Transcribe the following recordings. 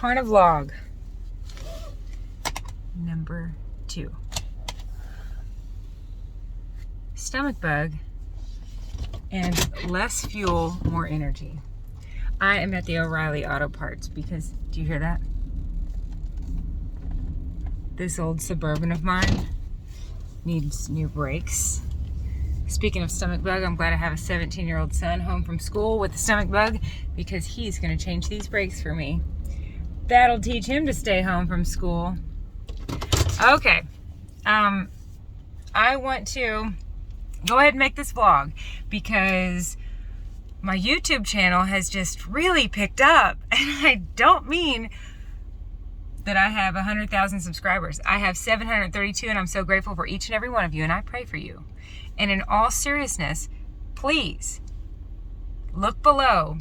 CarniVLOG number 2. Stomach bug and less fuel, more energy. I am at the O'Reilly Auto Parts because, do you hear that? This old Suburban of mine needs new brakes. Speaking of stomach bug, I'm glad I have a 17-year-old son home from school with a stomach bug because he's going to change these brakes for me. That'll teach him to stay home from school. Okay. I want to go ahead and make this vlog because my YouTube channel has just really picked up. And I don't mean that I have 100,000 subscribers. I have 732, and I'm so grateful for each and every one of you, and I pray for you. And in all seriousness, please look below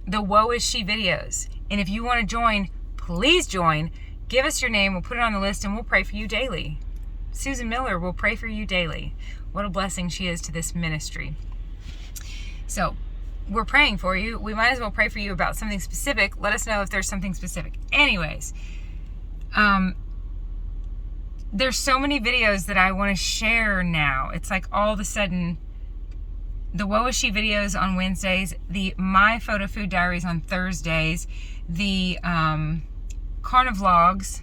the Woe Is She videos. And if you want to join, please join. Give us your name. We'll put it on the list, and we'll pray for you daily. Susan Miller will pray for you daily. What a blessing she is to this ministry. So we're praying for you. We might as well pray for you about something specific. Let us know if there's something specific. Anyways, there's so many videos that I want to share now. It's like all of a sudden, the Woe Is She videos on Wednesdays, the My Photo Food Diaries on Thursdays, the CarniVLOGs,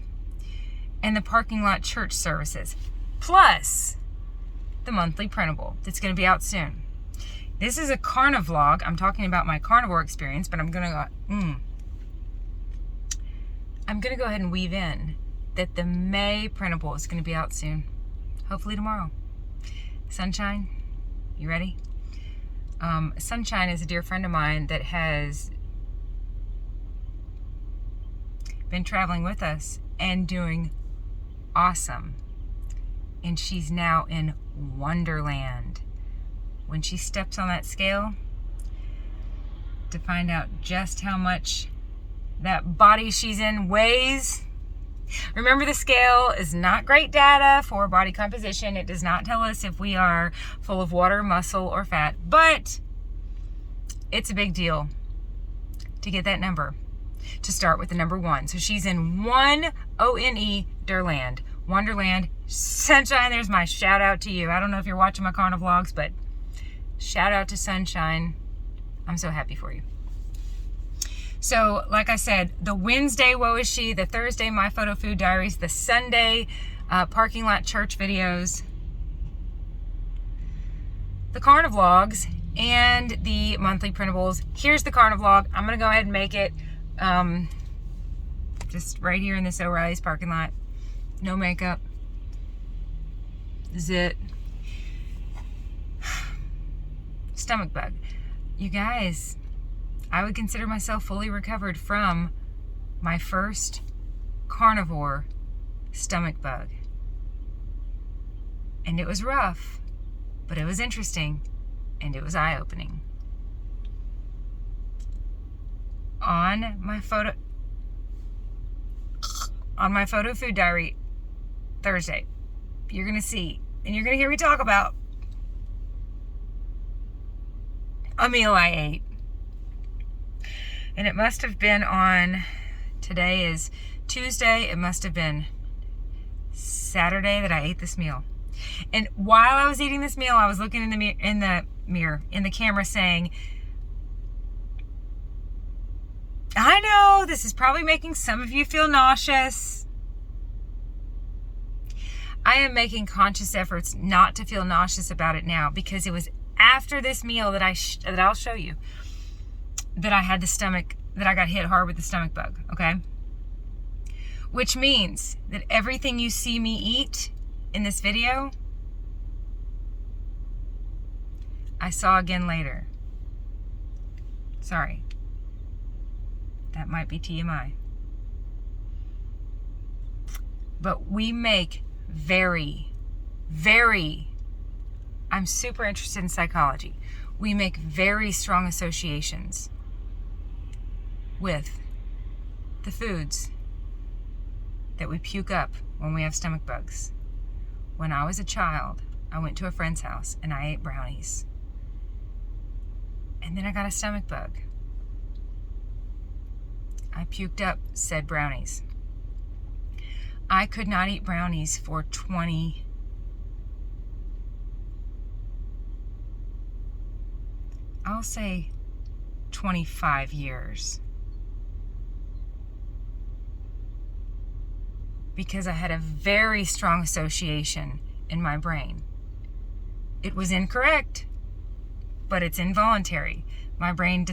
and the parking lot church services, plus the monthly printable that's going to be out soon. This is a CarniVLOG. I'm talking about my carnivore experience, but I'm gonna go ahead and weave in that the May printable is going to be out soon, hopefully tomorrow. Sunshine, you ready? Sunshine is a dear friend of mine that has been traveling with us and doing awesome. And she's now in Wonderland. When she steps on that scale to find out just how much that body she's in weighs. Remember, the scale is not great data for body composition. It does not tell us if we are full of water, muscle, or fat, but it's a big deal to get that number, to start with the number 1. So she's in Wonderland. Wonderland. Sunshine, there's my shout out to you. I don't know if you're watching my CarniVLOGs, but shout out to Sunshine. I'm so happy for you. So, like I said, the Wednesday Woe Is She, the Thursday My Photo Food Diaries, the Sunday parking lot church videos, the CarniVLOGs, and the monthly printables. Here's the CarniVLOG. I'm going to go ahead and make it just right here in this O'Reilly's parking lot. No makeup. This is it. Stomach bug. You guys, I would consider myself fully recovered from my first carnivore stomach bug. And it was rough, but it was interesting, and it was eye-opening. On my photo food diary Thursday, you're going to see, and you're going to hear me talk about a meal I ate. And it must have been on, today is Tuesday, it must have been Saturday that I ate this meal. And while I was eating this meal, I was looking in the camera saying, I know this is probably making some of you feel nauseous. I am making conscious efforts not to feel nauseous about it now, because it was after this meal that I'll show you that I had that I got hit hard with the stomach bug, okay? Which means that everything you see me eat in this video, I saw again later. Sorry. That might be TMI. But we make I'm super interested in psychology. We make very strong associations with the foods that we puke up when we have stomach bugs. When I was a child, I went to a friend's house and I ate brownies. And then I got a stomach bug. I puked up said brownies. I could not eat brownies for 25 years. Because I had a very strong association in my brain. It was incorrect, but it's involuntary. My brain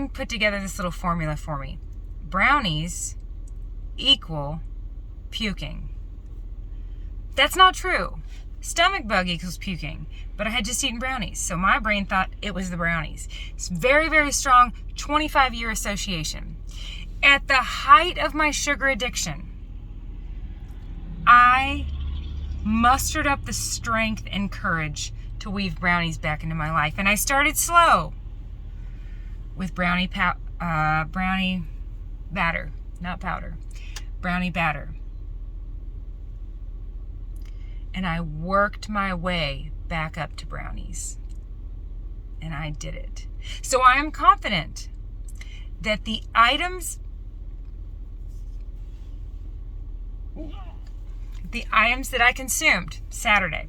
put together this little formula for me. Brownies equal puking. That's not true. Stomach bug equals puking, but I had just eaten brownies, so my brain thought it was the brownies. It's very, very strong 25-year association. At the height of my sugar addiction, I mustered up the strength and courage to weave brownies back into my life, and I started slow with brownie batter, not powder, brownie batter. And I worked my way back up to brownies. And I did it. So I am confident that the items that I consumed Saturday,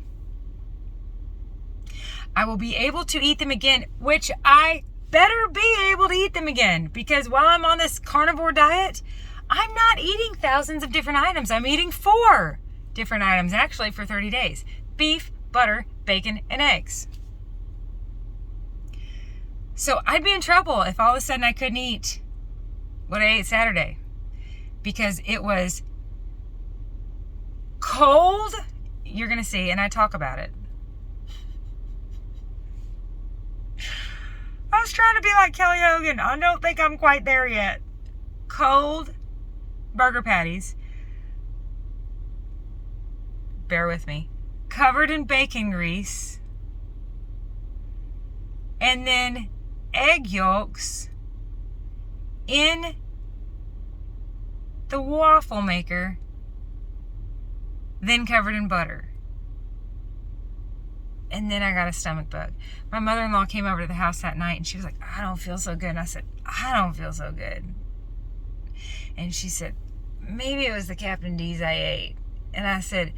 I will be able to eat them again, which I better be able to eat them again, because while I'm on this carnivore diet, I'm not eating thousands of different items. I'm eating 4 different items actually for 30 days. Beef, butter, bacon, and eggs. So I'd be in trouble if all of a sudden I couldn't eat what I ate Saturday, because it was cold. You're going to see, and I talk about it. I was trying to be like Kelly Hogan. I don't think I'm quite there yet. Cold burger patties. Bear with me. Covered in bacon grease. And then egg yolks in the waffle maker, then covered in butter. And then I got a stomach bug. My mother-in-law came over to the house that night and she was like, I don't feel so good. And I said, I don't feel so good. And she said, maybe it was the Captain D's I ate. And I said,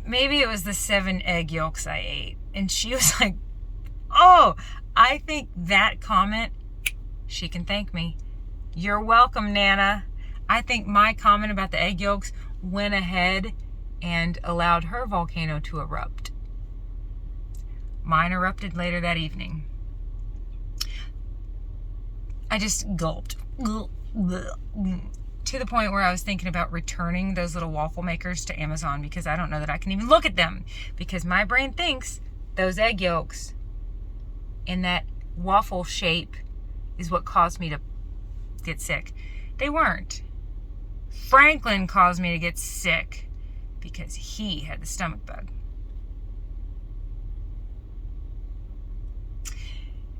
maybe it was the 7 egg yolks I ate. And she was like, oh, I think that comment, she can thank me. You're welcome, Nana. I think my comment about the egg yolks went ahead and allowed her volcano to erupt. Mine erupted later that evening. I just gulped. To the point where I was thinking about returning those little waffle makers to Amazon, because I don't know that I can even look at them, because my brain thinks those egg yolks in that waffle shape is what caused me to get sick. They weren't. Franklin caused me to get sick because he had the stomach bug.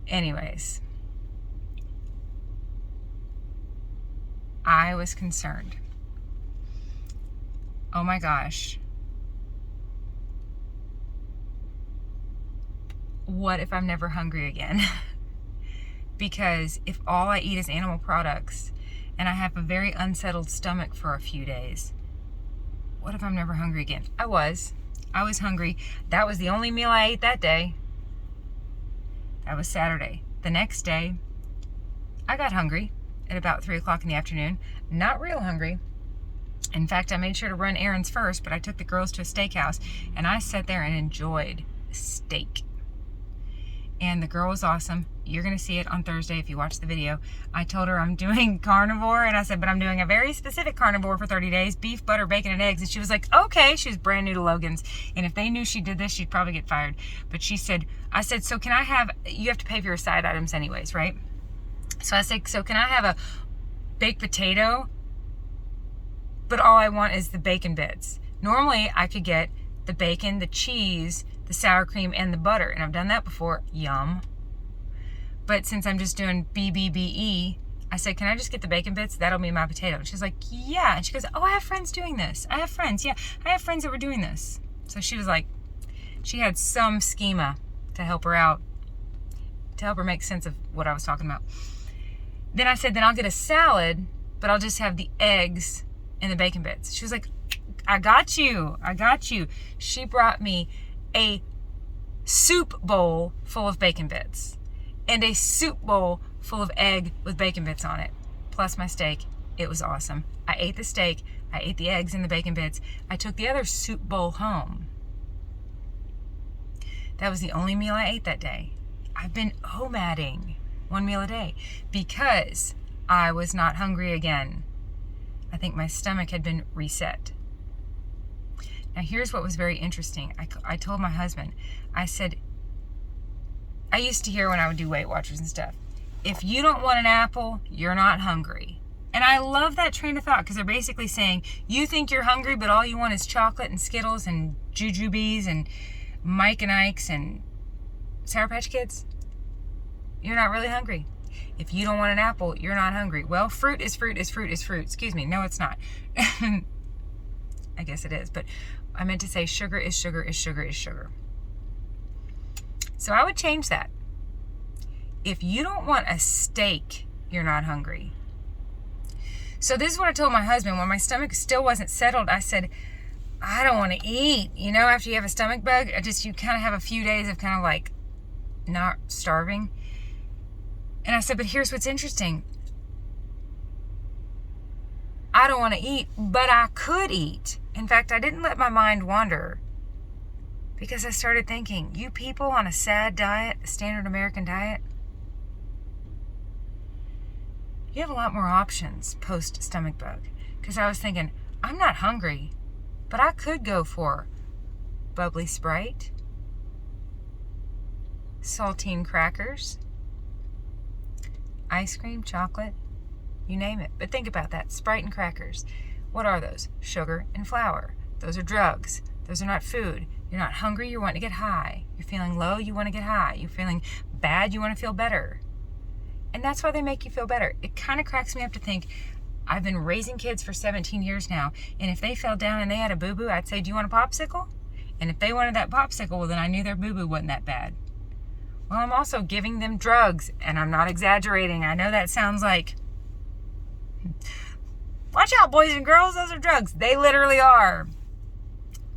Anyways, I was concerned. Oh my gosh. What if I'm never hungry again? Because if all I eat is animal products and I have a very unsettled stomach for a few days, what if I'm never hungry again? I was hungry. That was the only meal I ate that day. That was Saturday. The next day, I got hungry at about 3 o'clock in the afternoon. Not real hungry. In fact, I made sure to run errands first, but I took the girls to a steakhouse and I sat there and enjoyed steak. And the girl was awesome. You're going to see it on Thursday if you watch the video. I told her I'm doing carnivore, and I said, but I'm doing a very specific carnivore for 30 days, beef, butter, bacon, and eggs. And she was like, okay. She was brand new to Logan's, and if they knew she did this, she'd probably get fired. But she said, I said, so can I have, you have to pay for your side items anyways, right? So I said, so can I have a baked potato, but all I want is the bacon bits? Normally, I could get the bacon, the cheese, the sour cream, and the butter. And I've done that before. Yum. But since I'm just doing BBBE, I said, can I just get the bacon bits? That'll be my potato. And she's like, yeah. And she goes, oh, I have friends doing this. I have friends. Yeah, I have friends that were doing this. So she was like, she had some schema to help her out, to help her make sense of what I was talking about. Then I said, then I'll get a salad, but I'll just have the eggs and the bacon bits. She was like, I got you. She brought me a soup bowl full of bacon bits and a soup bowl full of egg with bacon bits on it, plus my steak. It was awesome. I ate the steak, I ate the eggs and the bacon bits. I took the other soup bowl home. That was the only meal I ate that day. I've been OMADing 1 meal a day because I was not hungry again. I think my stomach had been reset. Now here's what was very interesting. I told my husband, I said, I used to hear when I would do Weight Watchers and stuff, if you don't want an apple, you're not hungry. And I love that train of thought because they're basically saying, you think you're hungry, but all you want is chocolate and Skittles and Jujubes and Mike and Ike's and Sour Patch Kids. You're not really hungry. If you don't want an apple, you're not hungry. Well, fruit is fruit is fruit is fruit. Excuse me. No, it's not. I guess it is. But I meant to say sugar is sugar is sugar is sugar. So I would change that. If you don't want a steak, you're not hungry. So this is what I told my husband. When my stomach still wasn't settled, I said, I don't want to eat. You know, after you have a stomach bug, you kind of have a few days of kind of like not starving. And I said, but here's what's interesting. I don't want to eat, but I could eat. In fact, I didn't let my mind wander because I started thinking, you people on a SAD diet, a standard American diet, you have a lot more options post stomach bug. Because I was thinking, I'm not hungry, but I could go for bubbly Sprite, saltine crackers, ice cream, chocolate, you name it. But think about that, Sprite and crackers. What are those? Sugar and flour. Those are drugs. Those are not food. You're not hungry, you want to get high. You're feeling low, you want to get high. You're feeling bad, you want to feel better. And that's why they make you feel better. It kind of cracks me up to think, I've been raising kids for 17 years now, and if they fell down and they had a boo-boo, I'd say, do you want a popsicle? And if they wanted that popsicle, well, then I knew their boo-boo wasn't that bad. Well, I'm also giving them drugs, and I'm not exaggerating. I know that sounds like, watch out, boys and girls, those are drugs. They literally are.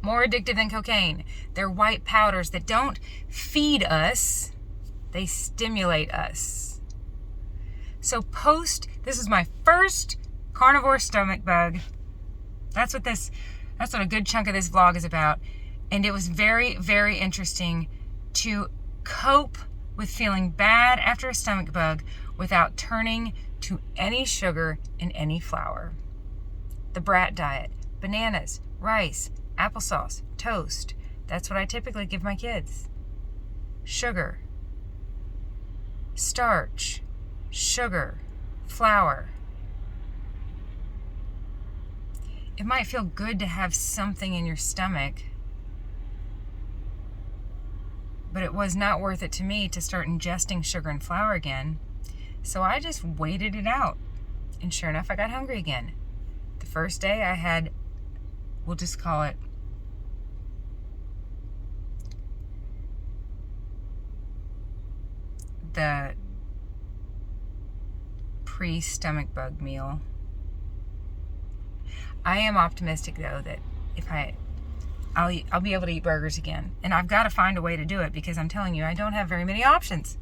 More addictive than cocaine. They're white powders that don't feed us, they stimulate us. So this is my first carnivore stomach bug. That's what a good chunk of this vlog is about. And it was very, very interesting to cope with feeling bad after a stomach bug without turning to any sugar and any flour. The brat diet, bananas, rice, applesauce, toast. That's what I typically give my kids. Sugar, starch, sugar, flour. It might feel good to have something in your stomach, but it was not worth it to me to start ingesting sugar and flour again. So I just waited it out. And sure enough, I got hungry again. The first day I had, we'll just call it the pre-stomach bug meal. I am optimistic though that if I'll be able to eat burgers again. And I've got to find a way to do it because I'm telling you, I don't have very many options.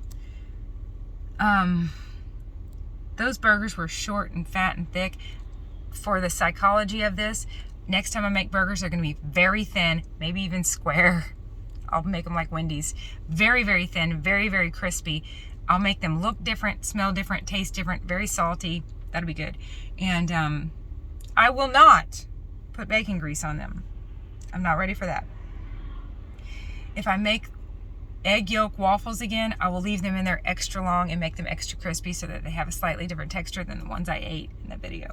Those burgers were short and fat and thick. For the psychology of this, next time I make burgers, they're going to be very thin, maybe even square. I'll make them like Wendy's. Very, very thin, very, very crispy. I'll make them look different, smell different, taste different, very salty. That'll be good. And I will not put bacon grease on them. I'm not ready for that. If I make egg yolk waffles again, I will leave them in there extra long and make them extra crispy so that they have a slightly different texture than the ones I ate in the video.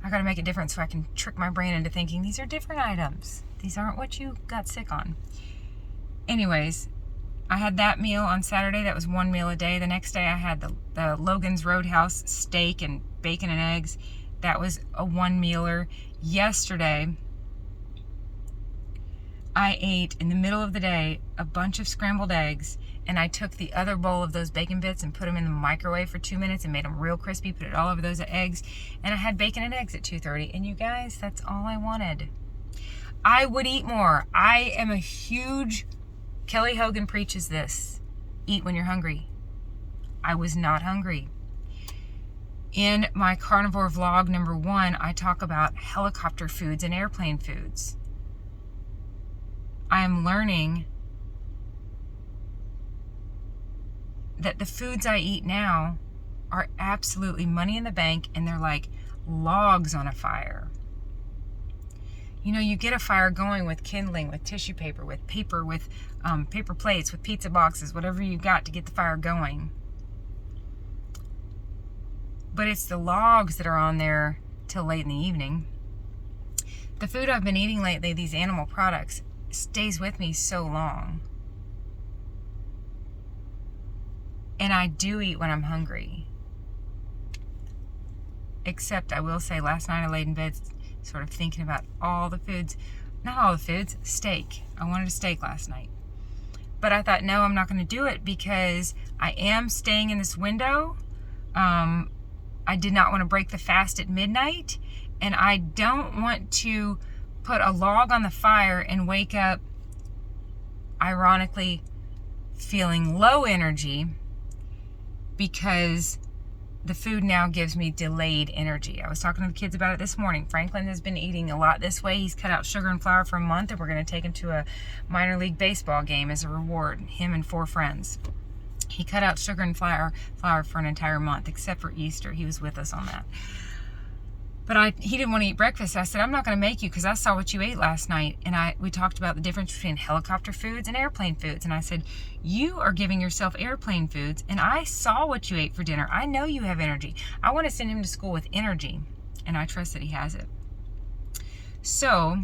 I gotta make it different so I can trick my brain into thinking these are different items. These aren't what you got sick on. Anyways, I had that meal on Saturday. That was 1 meal a day. The next day I had the Logan's Roadhouse steak and bacon and eggs. That was a 1 mealer. Yesterday, I ate in the middle of the day a bunch of scrambled eggs and I took the other bowl of those bacon bits and put them in the microwave for 2 minutes and made them real crispy, put it all over those eggs, and I had bacon and eggs at 2:30. And you guys, that's all I wanted. I would eat more. I am a huge, Kelly Hogan preaches this, eat when you're hungry. I was not hungry. In my carnivore vlog number 1, I talk about helicopter foods and airplane foods. I am learning that the foods I eat now are absolutely money in the bank, and they're like logs on a fire. You know, you get a fire going with kindling, with tissue paper, with paper, with paper plates, with pizza boxes, whatever you got to get the fire going. But it's the logs that are on there till late in the evening. The food I've been eating lately, these animal products, stays with me so long. And I do eat when I'm hungry. Except I will say, last night I laid in bed sort of thinking about all the foods. Not all the foods, steak. I wanted a steak last night. But I thought, no, I'm not going to do it because I am staying in this window. I did not want to break the fast at midnight. And I don't want to put a log on the fire and wake up, ironically, feeling low energy because the food now gives me delayed energy. I was talking to the kids about it this morning. Franklin has been eating a lot this way. He's cut out sugar and flour for a month, and we're going to take him to a minor league baseball game as a reward, him and 4 friends. He cut out sugar and flour for an entire month, except for Easter. He was with us on that. But he didn't want to eat breakfast. I said, I'm not going to make you because I saw what you ate last night. And we talked about the difference between helicopter foods and airplane foods. And I said, you are giving yourself airplane foods. And I saw what you ate for dinner. I know you have energy. I want to send him to school with energy. And I trust that he has it. So,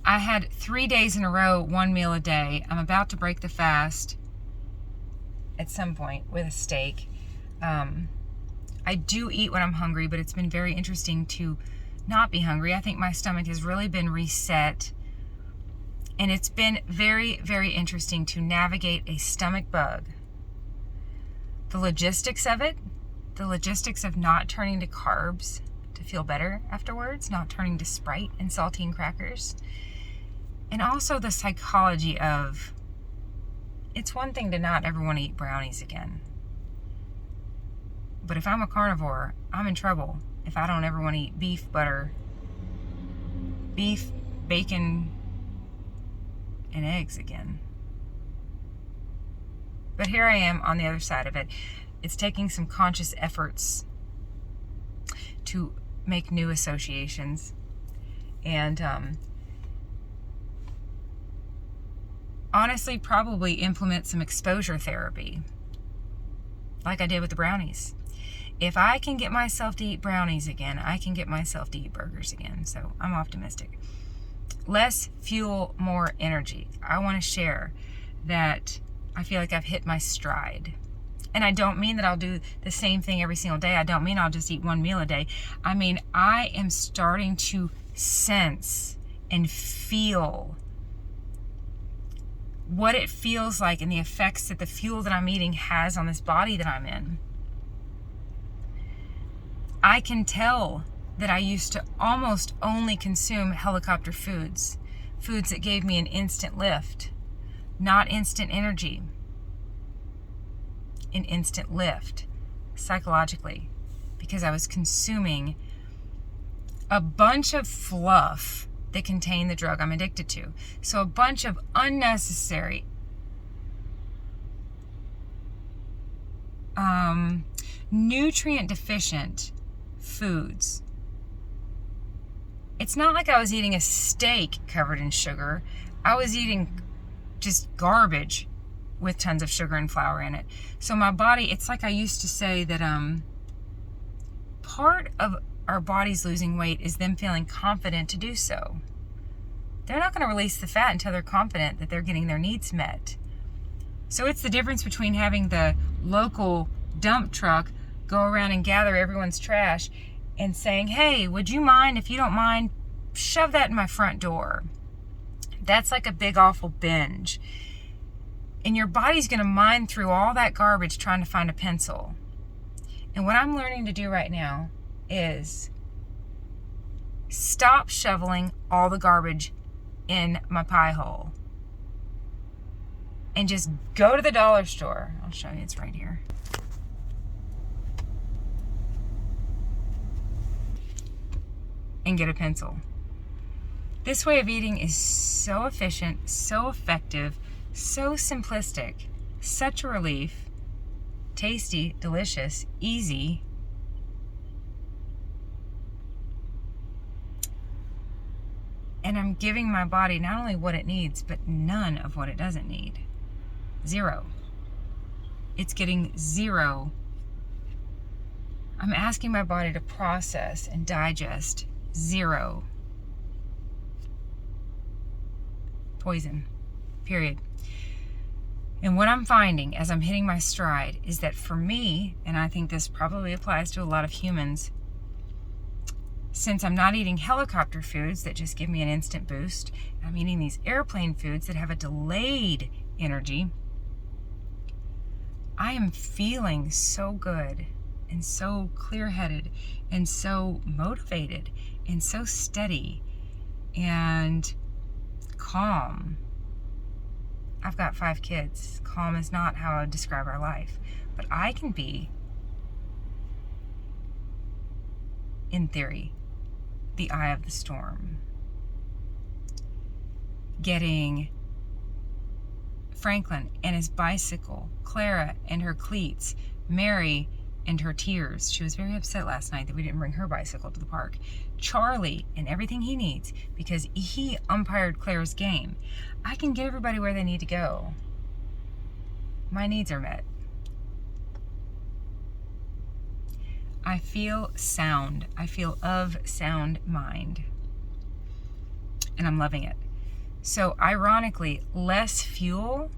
I had 3 days in a row, 1 meal a day. I'm about to break the fast at some point with a steak. I do eat when I'm hungry, but it's been very interesting to not be hungry. I think my stomach has really been reset, and it's been very, very interesting to navigate a stomach bug. The logistics of it, the logistics of not turning to carbs to feel better afterwards, not turning to Sprite and saltine crackers, and also the psychology of, it's one thing to not ever want to eat brownies again. But if I'm a carnivore, I'm in trouble if I don't ever want to eat beef, bacon, and eggs again. But here I am on the other side of it. It's taking some conscious efforts to make new associations. And honestly, probably implement some exposure therapy, like I did with the brownies. If I can get myself to eat brownies again, I can get myself to eat burgers again. So I'm optimistic. Less fuel, more energy. I want to share that I feel like I've hit my stride. And I don't mean that I'll do the same thing every single day. I don't mean I'll just eat 1 meal a day. I mean, I am starting to sense and feel what it feels like and the effects that the fuel that I'm eating has on this body that I'm in. I can tell that I used to almost only consume helicopter foods that gave me an instant lift, not instant energy, an instant lift psychologically, because I was consuming a bunch of fluff that contain the drug I'm addicted to. So a bunch of unnecessary, nutrient deficient foods. It's not like I was eating a steak covered in sugar. I was eating just garbage with tons of sugar and flour in it. So my body, it's like I used to say that part of our bodies losing weight is them feeling confident to do so. They're not going to release the fat until they're confident that they're getting their needs met. So it's the difference between having the local dump truck go around and gather everyone's trash and saying, hey, would you mind, if you don't mind, shove that in my front door. That's like a big awful binge. And your body's going to mine through all that garbage trying to find a pencil. And what I'm learning to do right now is stop shoveling all the garbage in my pie hole. And just go to the dollar store. I'll show you, it's right here. And get a pencil. This way of eating is so efficient, so effective, so simplistic, such a relief, tasty, delicious, easy. And I'm giving my body not only what it needs, but none of what it doesn't need. Zero. It's getting zero. I'm asking my body to process and digest zero. Poison. Period. And what I'm finding as I'm hitting my stride is that for me, and I think this probably applies to a lot of humans, since I'm not eating helicopter foods that just give me an instant boost, I'm eating these airplane foods that have a delayed energy, I am feeling so good and so clear-headed and so motivated and so steady and calm. I've got 5 kids. Calm is not how I would describe our life. But I can be, in theory, the eye of the storm. Getting Franklin and his bicycle, Clara and her cleats, Mary and her tears. She was very upset last night that we didn't bring her bicycle to the park. Charlie and everything he needs because he umpired Claire's game. I can get everybody where they need to go. My needs are met. I feel sound. I feel of sound mind. And I'm loving it. So ironically, less fuel,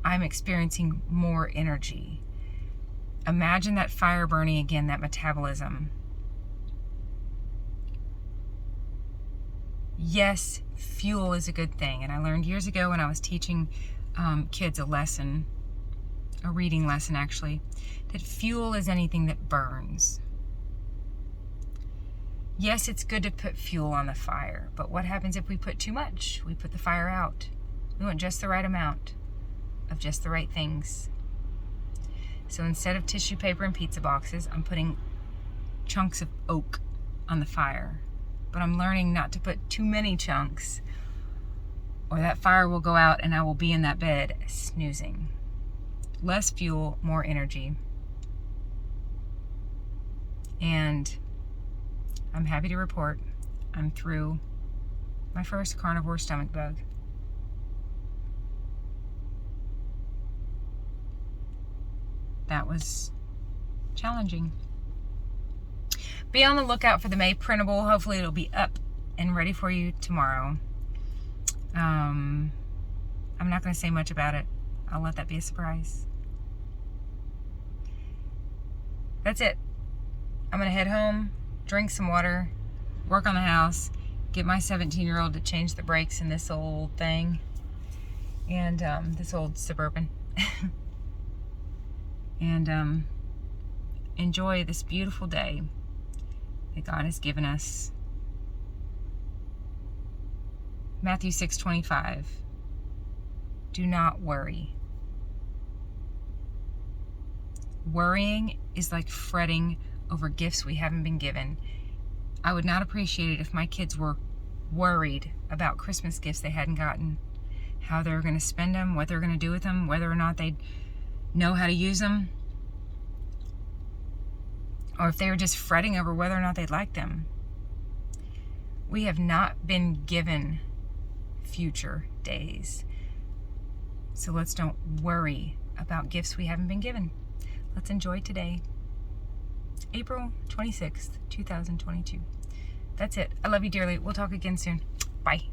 I'm experiencing more energy. Imagine that fire burning again, that metabolism. Yes, fuel is a good thing. And I learned years ago when I was teaching kids a lesson, a reading lesson actually, that fuel is anything that burns. Yes, it's good to put fuel on the fire, but what happens if we put too much? We put the fire out. We want just the right amount of just the right things. So instead of tissue paper and pizza boxes, I'm putting chunks of oak on the fire. But I'm learning not to put too many chunks, or that fire will go out and I will be in that bed snoozing. Less fuel, more energy. And I'm happy to report I'm through my first carnivore stomach bug. That was challenging. Be on the lookout for the May printable. Hopefully it'll be up and ready for you tomorrow. I'm not going to say much about it. I'll let that be a surprise. That's it. I'm going to head home, drink some water, work on the house, get my 17-year-old to change the brakes in this old thing, and this old Suburban. And enjoy this beautiful day that God has given us. Matthew 6:25. Do not worry. Worrying is like fretting over gifts we haven't been given. I would not appreciate it if my kids were worried about Christmas gifts they hadn't gotten, how they're going to spend them, what they're going to do with them, whether or not they know how to use them, or if they were just fretting over whether or not they'd like them. We have not been given future days. So let's don't worry about gifts we haven't been given. Let's enjoy today. April 26th, 2022. That's it. I love you dearly. We'll talk again soon. Bye.